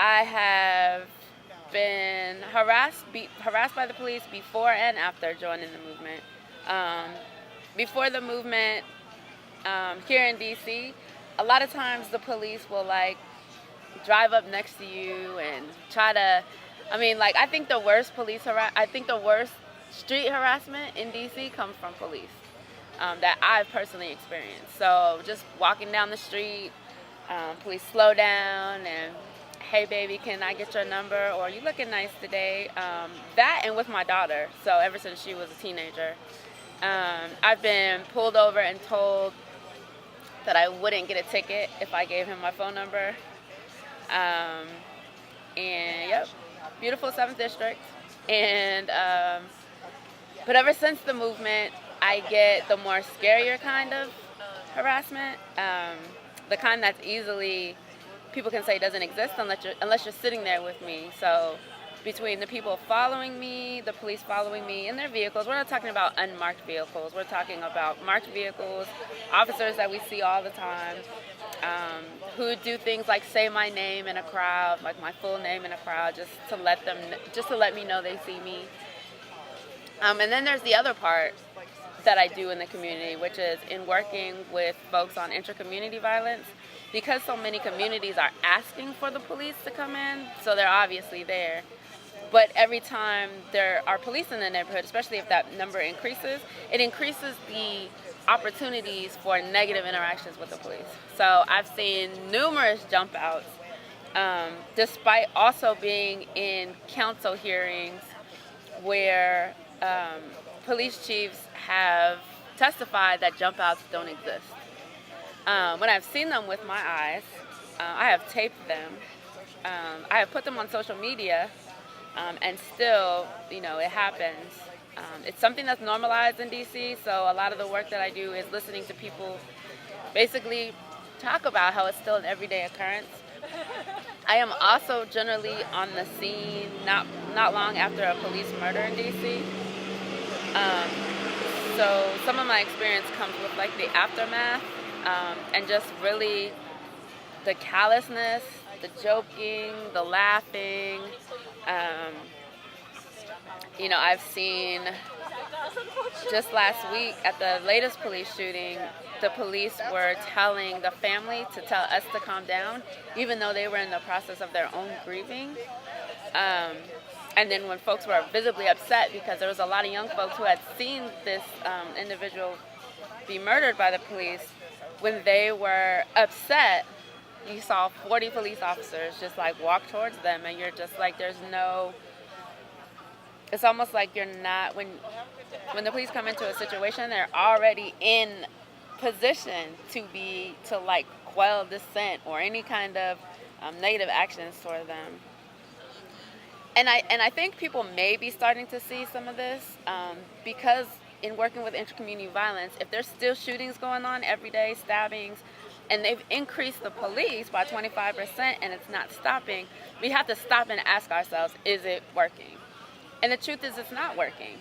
I have been harassed by the police before and after joining the movement. Before the movement, here in DC, a lot of times the police will like drive up next to you and try to, I think the worst street harassment in DC comes from police that I've personally experienced. So just walking down the street, police slow down and, hey baby, can I get your number? Or you looking nice today? That, and with my daughter. So ever since she was a teenager, I've been pulled over and told that I wouldn't get a ticket if I gave him my phone number. And yep, beautiful 7th District. And but ever since the movement, I get the more scarier kind of harassment, the kind that's easily, people can say doesn't exist unless you're sitting there with me. So between the people following me, the police following me in their vehicles, we're not talking about unmarked vehicles, we're talking about marked vehicles, officers that we see all the time, who do things like say my name in a crowd, like my full name in a crowd, just to let me know they see me. And then there's the other part that I do in the community, which is in working with folks on inter-community violence. Because so many communities are asking for the police to come in, so they're obviously there. But every time there are police in the neighborhood, especially if that number increases, it increases the opportunities for negative interactions with the police. So I've seen numerous jump outs, despite also being in council hearings where police chiefs have testified that jump outs don't exist. When I've seen them with my eyes, I have taped them. I have put them on social media, and still, it happens. It's something that's normalized in DC, so a lot of the work that I do is listening to people basically talk about how it's still an everyday occurrence. I am also generally on the scene not long after a police murder in DC. So some of my experience comes with like the aftermath, and just really the callousness, the joking, the laughing. I've seen just last week at the latest police shooting, the police were telling the family to tell us to calm down, even though they were in the process of their own grieving. And then when folks were visibly upset because there was a lot of young folks who had seen this individual be murdered by the police, when they were upset, you saw 40 police officers just like walk towards them, and you're just like, it's almost like you're not, when the police come into a situation, they're already in position to like quell dissent or any kind of negative actions toward them. And I think people may be starting to see some of this because in working with intercommunity violence, if there's still shootings going on every day, stabbings, and they've increased the police by 25% and it's not stopping, we have to stop and ask ourselves, is it working? And the truth is it's not working.